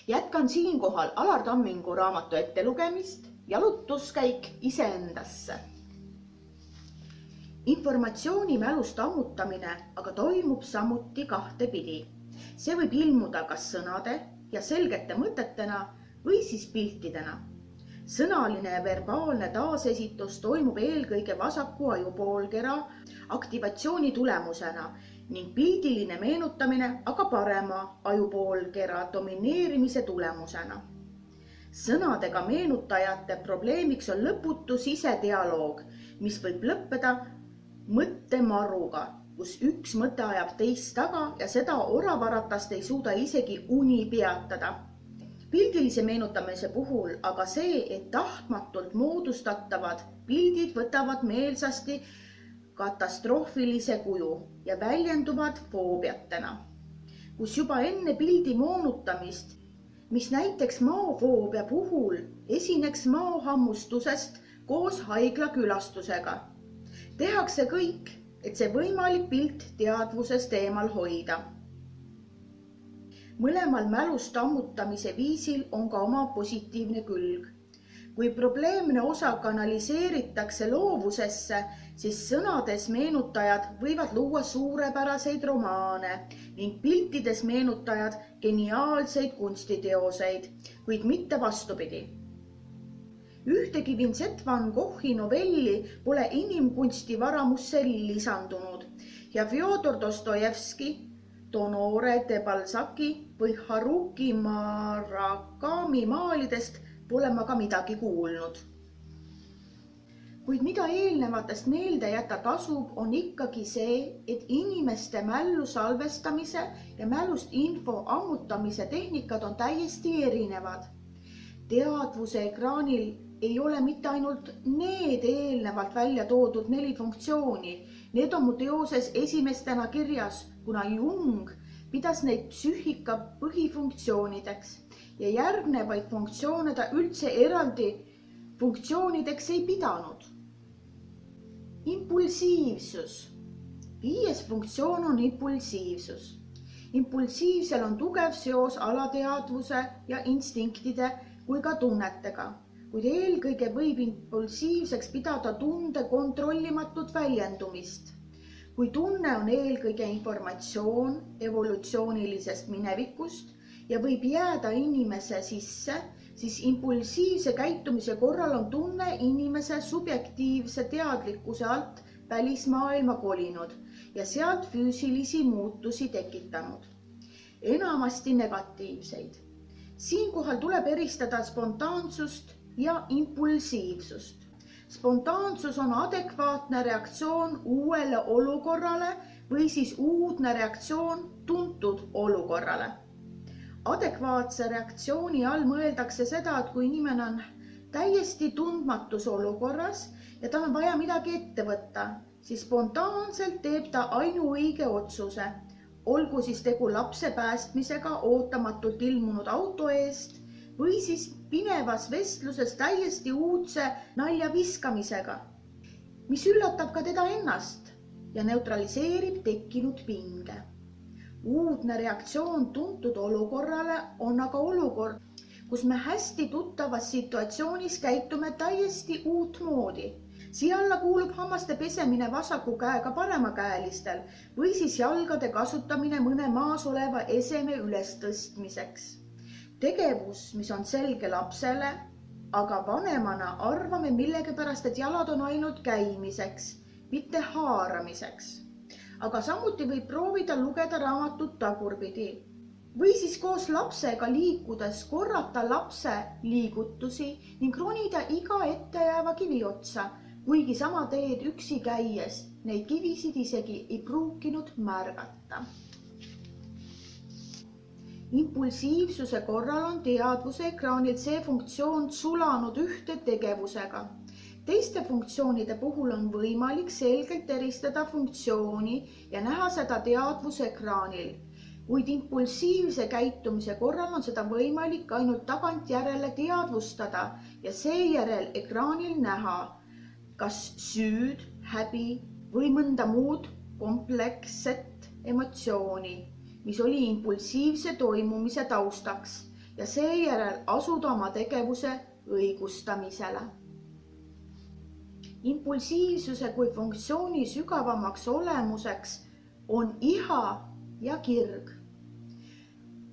Jätkan siinkohal Alar Tammingu raamatu ettelugemist Jalutuskäik iseendasse. Informatsiooni mälust ammutamine aga toimub samuti kahtepidi. See võib ilmuda kas sõnade ja selgete mõtetena või siis piltidena. Sõnaline ja verbaalne taasesitus toimub eelkõige vasaku ajupoolkera aktivatsiooni tulemusena ning pildiline meenutamine aga parema ajupoolkera domineerimise tulemusena. Sõnadega meenutajate probleemiks on lõputu sisedialoog, mis võib lõppeda mõttemaruga, kus üks mõte ajab teist taga ja seda oravaratast ei suuda isegi uni peatada. Pildilise meenutamise puhul aga see, et tahtmatult moodustatavad pildid võtavad meelsasti katastroofilise kuju ja väljenduvad foobiatena, kus juba enne pildi moonutamist, mis näiteks maofoobia puhul esineks maohammustusest koos haiglakülastusega. Tehakse kõik, et see võimalik pilt teadvusest eemal hoida. Mõlemal mälust ammutamise viisil on ka oma positiivne külg. Kui probleemne osa kanaliseeritakse loovusesse, siis sõnades meenutajad võivad luua suurepäraseid romaane ning piltides meenutajad geniaalseid kunstiteoseid, kuid mitte vastupidi. Ühtegi Vincent van Goghi novelli pole inimkunsti varamusse lisandunud ja Fjodor Dostojevski, Honoré de Balzaci või Haruki Murakami maalidest pole ma ka midagi kuulnud. Kuid mida eelnevatest meelde jätta tasub, on ikkagi see, et inimeste mällu salvestamise ja mälust info ammutamise tehnikad on täiesti erinevad. Teadvuse ekraanil ei ole mitte ainult need eelnevalt välja toodud 4 funktsiooni, need on mu teoses esimestena kirjas, kuna Jung pidas neid psüühika põhifunktsioonideks ja järgnevaid funktsioone ta üldse eraldi funktsioonideks ei pidanud. Impulsiivsus. 5. funktsioon on impulsiivsus. Impulsiivsel on tugev seos alateadvuse ja instinktide kui ka tunnetega, kuid eelkõige võib impulsiivseks pidada tunde kontrollimatut väljendumist. Kui tunne on eelkõige informatsioon evolutsioonilisest minevikust ja võib jääda inimese sisse, siis impulsiivse käitumise korral on tunne inimese subjektiivse teadlikkuse alt välismaailma kolinud ja sealt füüsilisi muutusi tekitanud. Enamasti negatiivseid. Siinkohal tuleb eristada spontaansust ja impulsiivsust. Spontaansus on adekvaatne reaktsioon uuele olukorrale või siis uudne reaktsioon tuntud olukorrale. Adekvaatse reaktsiooni all mõeldakse seda, et kui inimene on täiesti tundmatus olukorras ja tal on vaja midagi ette võtta, siis spontaanselt teeb ta ainuõige otsuse, olgu siis tegu lapse päästmisega ootamatult ilmunud auto eest või siis pinevas vestluses täiesti uudse nalja viskamisega, mis üllatab ka teda ennast ja neutraliseerib tekkinud pinge. Uudne reaktsioon tuntud olukorrale on aga olukord, kus me hästi tuttavas situatsioonis käitume täiesti uut moodi. Siia alla kuulub hammaste pesemine vasaku käega paremakäelistel või siis jalgade kasutamine mõne maas oleva eseme ülestõstmiseks. Tegevus, mis on selge lapsele, aga vanemana arvame millegipärast, et jalad on ainult käimiseks, mitte haaramiseks. Aga samuti võib proovida lugeda raamatut tagurpidi või siis koos lapsega liikudes korrata lapse liigutusi ning ronida iga ettejääva kivi otsa, kuigi sama teed üksi käies neid kivisid isegi ei pruukinud märgata. Impulsiivsuse korral on teadvuse ekraanil see funktsioon sulanud ühte tegevusega. Teiste funktsioonide puhul on võimalik selgelt eristada funktsiooni ja näha seda teadvuse ekraanil, kuid impulsiivse käitumise korral on seda võimalik ainult tagantjärele teadvustada ja seejärel ekraanil näha kas süüd, häbi või mõnda muud kompleksset emotsiooni, mis oli impulsiivse toimumise taustaks ja seejärel asuda oma tegevuse õigustamisele. Impulsiivsuse kui funktsiooni sügavamaks olemuseks on iha ja kirg.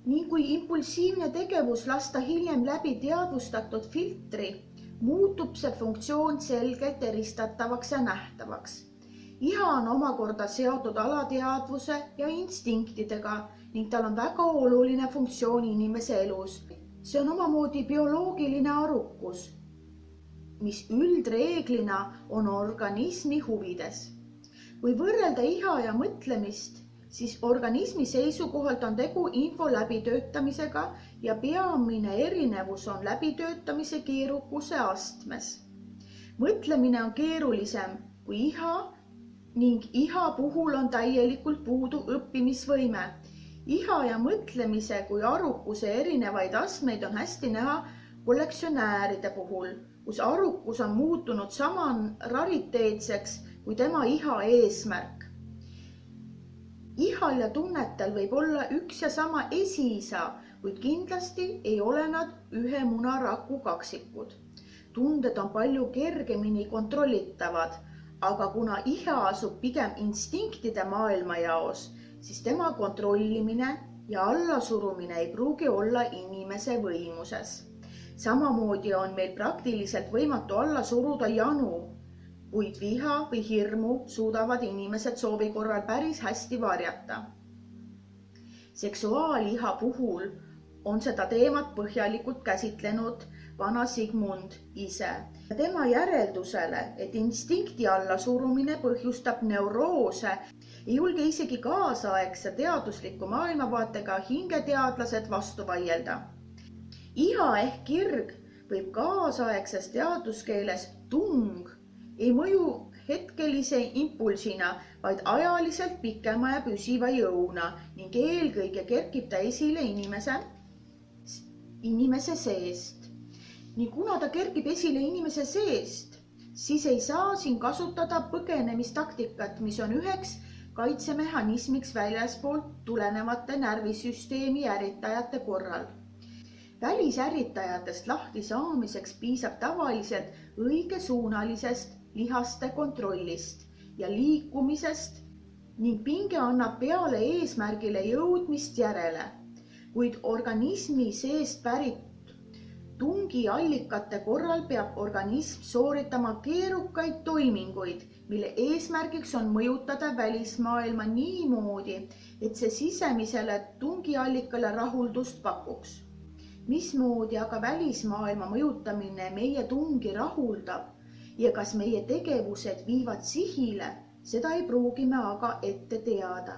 Nii kui impulsiivne tegevus lasta hiljem läbi teadvustatud filtri, muutub see funktsioon selgelt eristatavaks ja nähtavaks. Iha on omakorda seotud alateadvuse ja instinktidega ning tal on väga oluline funktsioon inimese elus. See on omamoodi bioloogiline arukus, mis üldreeglina on organismi huvides. Kui võrrelda iha ja mõtlemist, siis organismi seisukohalt on tegu info läbitöötamisega ja peamine erinevus on läbitöötamise keerukuse astmes. Mõtlemine on keerulisem kui iha ning iha puhul on täielikult puudu õppimisvõime. Iha ja mõtlemise kui arukuse erinevaid astmeid on hästi näha kollektsionääride puhul, kus arukus on muutunud sama rariteetseks kui tema iha eesmärk. Ihal ja tunnetel võib olla üks ja sama esiisa, kuid kindlasti ei ole nad ühe munaraku kaksikud. Tunded on palju kergemini kontrollitavad, aga kuna iha asub pigem instinktide maailmajaos, siis tema kontrollimine ja allasurumine ei pruugi olla inimese võimuses. Samamoodi on meil praktiliselt võimatu alla suruda janu, kuid viha või hirmu suudavad inimesed soovi korral päris hästi varjata. Seksuaaliha puhul on seda teemat põhjalikult käsitlenud vana Sigmund ise. Tema järeldusele, et instinkti allasurumine põhjustab neuroose, ei julge isegi kaasaegse teadusliku maailmavaatega hingeteadlased vastu vaielda. Iha ehk kirg võib kaasaegses teaduskeeles tung ei mõju hetkelise impulsina, vaid ajaliselt pikema ja püsiva jõuna ning eelkõige kerkib ta esile inimese seest. Nii kuna ta kerkib esile inimese seest, siis ei saa siin kasutada põgenemistaktikat, mis on üheks kaitsemehhanismiks väljaspoolt tulenevate närvisüsteemi ärritajate korral. Välisärritajatest lahti saamiseks piisab tavaliselt õigesuunalisest lihaste kontrollist ja liikumisest ning pinge annab peale eesmärgile jõudmist järele, kuid organismi seest pärit tungiallikate korral peab organism sooritama keerukaid toiminguid, mille eesmärgiks on mõjutada välismaailma niimoodi, et see sisemisele tungiallikale rahuldust pakuks. Mismoodi aga välismaailma mõjutamine meie tungi rahuldab ja kas meie tegevused viivad sihile, seda ei pruugi me aga ette teada.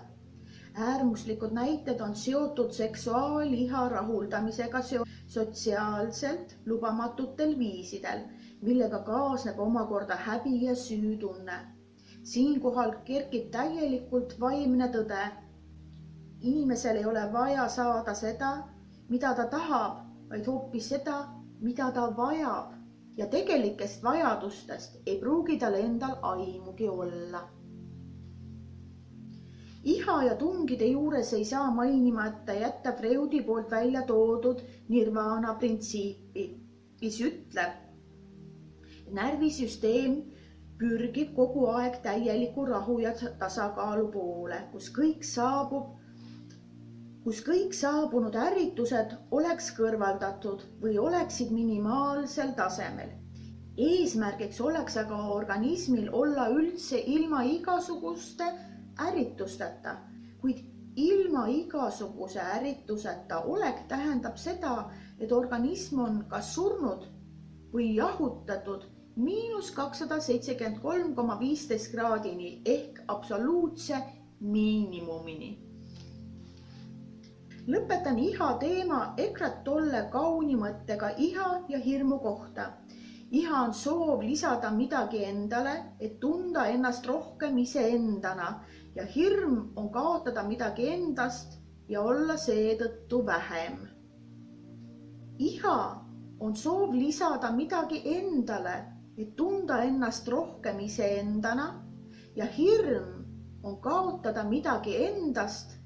Äärmuslikud näited on seotud seksuaaliha rahuldamisega sotsiaalselt lubamatutel viisidel, millega kaasneb omakorda häbi ja süütunne. Siinkohal kerkib täielikult vaimne tõde. Inimesel ei ole vaja saada seda, mida ta tahab, vaid hoopis seda, mida ta vajab. Ja tegelikest vajadustest ei pruugi tal endal aimugi olla. Iha ja tungide juures ei saa mainimata jätta Freudi poolt välja toodud nirvana printsiipi, mis ütleb, et närvisüsteem pürgib kogu aeg täieliku rahu ja tasakaalu poole, kus kõik saabunud ärritused oleks kõrvaldatud või oleksid minimaalsel tasemel. Eesmärgiks oleks aga organismil olla üldse ilma igasuguste ärritusteta, kuid ilma igasuguse ärrituseta olek tähendab seda, et organism on kas surnud või jahutatud –273,15 kraadini ehk absoluutse miinimumini. Lõpetan iha teema Eckhart Tolle kauni mõttega iha ja hirmu kohta. Iha on soov lisada midagi endale, et tunda ennast rohkem iseendana ja hirm on kaotada midagi endast ja olla seetõttu vähem. Iha on soov lisada midagi endale, et tunda ennast rohkem iseendana ja hirm on kaotada midagi endast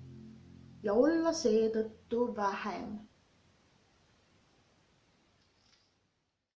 ja olla seetõttu vähem.